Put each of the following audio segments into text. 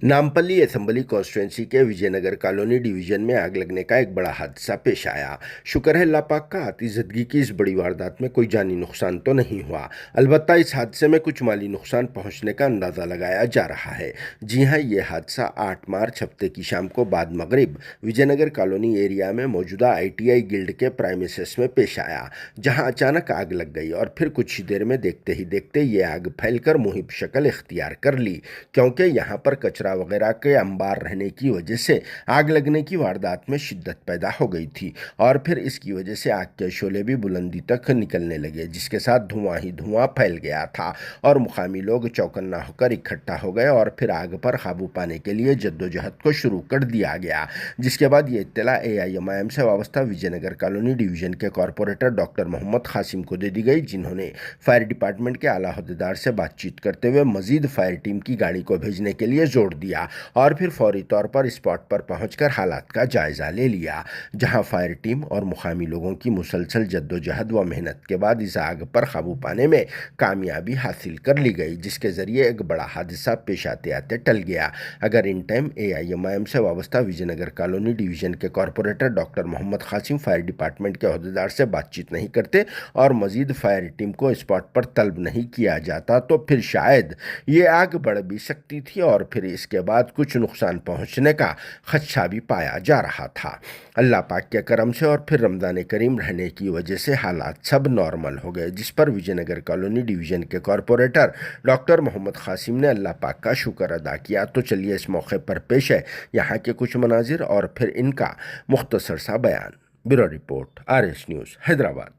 Nampally assembly constituency के Vijayanagar colony division में आग लगने का एक बड़ा हादसा पेश आया। शुक्र है अल्लाह पाक का आतिज़दगी की इस बड़ी वारदात में कोई जानी नुकसान तो नहीं हुआ। अलबत्ता इस हादसे में कुछ माली नुकसान पहुंचने का अंदाज़ा लगाया जा रहा है। जी हां, ये हादसा 8 मार्च हफ्ते की शाम को बाद मगरिब विजयनगर कॉलोनी एरिया में मौजूदा ITI गिल्ड के प्राइमेसेस में पेश आया, जहां अचानक आग लग गई और फिर कुछ ही देर में देखते ही देखते ये आग फैलकर मुहिब शक्ल इख्तियार कर ली, क्योंकि यहाँ पर कचरा वगैरह के अंबार रहने की वजह से आग लगने की वारदात में शिद्दत पैदा हो गई थी और फिर इसकी वजह से आग के शोले भी बुलंदी तक निकलने लगे, जिसके साथ धुआं ही धुआं फैल गया था और मुकामी लोग चौकन्ना होकर इकट्ठा हो गए और फिर आग पर काबू पाने के लिए जद्दोजहद को शुरू कर दिया गया। जिसके बाद ये इत्तला AIMIM से वाबस्ता विजयनगर कॉलोनी डिवीजन के कॉरपोरेटर डॉक्टर मोहम्मद कासिम को दे दी गई, जिन्होंने फायर डिपार्टमेंट के आला अहदेदार से बातचीत करते हुए मजीद फायर टीम की गाड़ी को भेजने के लिए जोर दिया और फिर फौरी तौर पर स्पॉट पर पहुंचकर हालात का जायजा ले लिया, जहां फायर टीम और मुकामी लोगों की मुसलसल जद्दोजहद व मेहनत के बाद इस आग पर काबू पाने में कामयाबी हासिल कर ली गई, जिसके जरिए एक बड़ा हादसा पेश आते आते टल गया। अगर इन टाइम AIMIM से वाबस्ता विजयनगर कॉलोनी डिवीजन के corporator doctor Mohammad Qasim fire department के अहदेदार से बातचीत नहीं करते और मजीद फायर टीम को स्पॉट पर तलब नहीं किया जाता तो फिर शायद ये आग बढ़ भी सकती थी और फिर इसके बाद कुछ नुकसान पहुंचने का खदशा भी पाया जा रहा था। अल्लाह पाक के करम से और फिर रमज़ान करीम रहने की वजह से हालात सब नॉर्मल हो गए, जिस पर विजयनगर कॉलोनी डिवीजन के कॉरपोरेटर डॉक्टर मोहम्मद कासिम ने अल्लाह पाक का शुक्र अदा किया। तो चलिए इस मौके पर पेश है यहाँ के कुछ मनाजिर और फिर इनका मुख्तसर सा बयान। Bureau report, RS news, Hyderabad.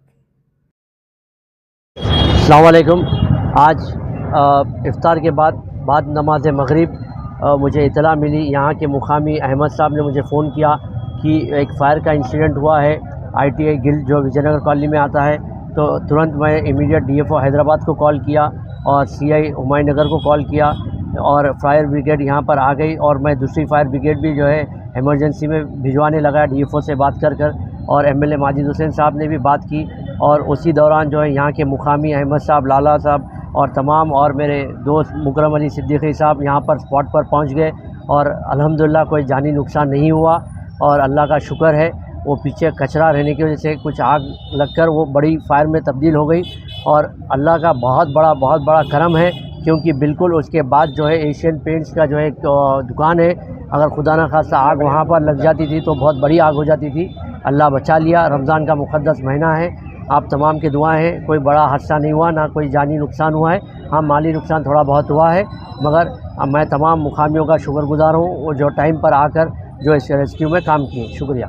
अस्सलाम वालेकुम। आज इफ्तार के बाद नमाज मगरिब मुझे इतला मिली, यहाँ के मुकामी अहमद साहब ने मुझे फ़ोन किया कि एक फ़ायर का इंसिडेंट हुआ है ITI गिल्ड जो विजयनगर कॉलोनी में आता है। तो तुरंत मैं इमीडिएट DFO हैदराबाद को कॉल किया और CI हुमायूं नगर को कॉल किया और फायर ब्रिगेड यहाँ पर आ गई और मैं दूसरी फायर ब्रिगेड भी जो है इमरजेंसी में भिजवाने लगा DFO से बात कर और MLA माजिद हुसैन साहब ने भी बात की और उसी दौरान जो है यहाँ के मुकामी अहमद साहब, लाला साहब और तमाम और मेरे दोस्त मुकरम अली सिद्दीकी साहब यहाँ पर स्पॉट पर पहुँच गए और अल्हम्दुलिल्लाह कोई जानी नुकसान नहीं हुआ और अल्लाह का शुक्र है। वो पीछे कचरा रहने की वजह से कुछ आग लगकर वो बड़ी फायर में तब्दील हो गई और अल्लाह का बहुत बड़ा करम है, क्योंकि बिल्कुल उसके बाद जो है एशियन पेंट्स का जो है एक दुकान है, अगर खुदा न खास्ता आग वहाँ पर लग जाती थी तो बहुत बड़ी आग हो जाती थी। अल्लाह बचा लिया। रमज़ान का मुक़द्दस महीना है, आप तमाम की दुआएं हैं। कोई बड़ा हादसा नहीं हुआ, ना कोई जानी नुकसान हुआ है। हाँ, माली नुकसान थोड़ा बहुत हुआ है, मगर मैं तमाम मुकामियों का शुक्रगुज़ार हूँ वो जो टाइम पर आकर जो इस रेस्क्यू में काम किए। शुक्रिया।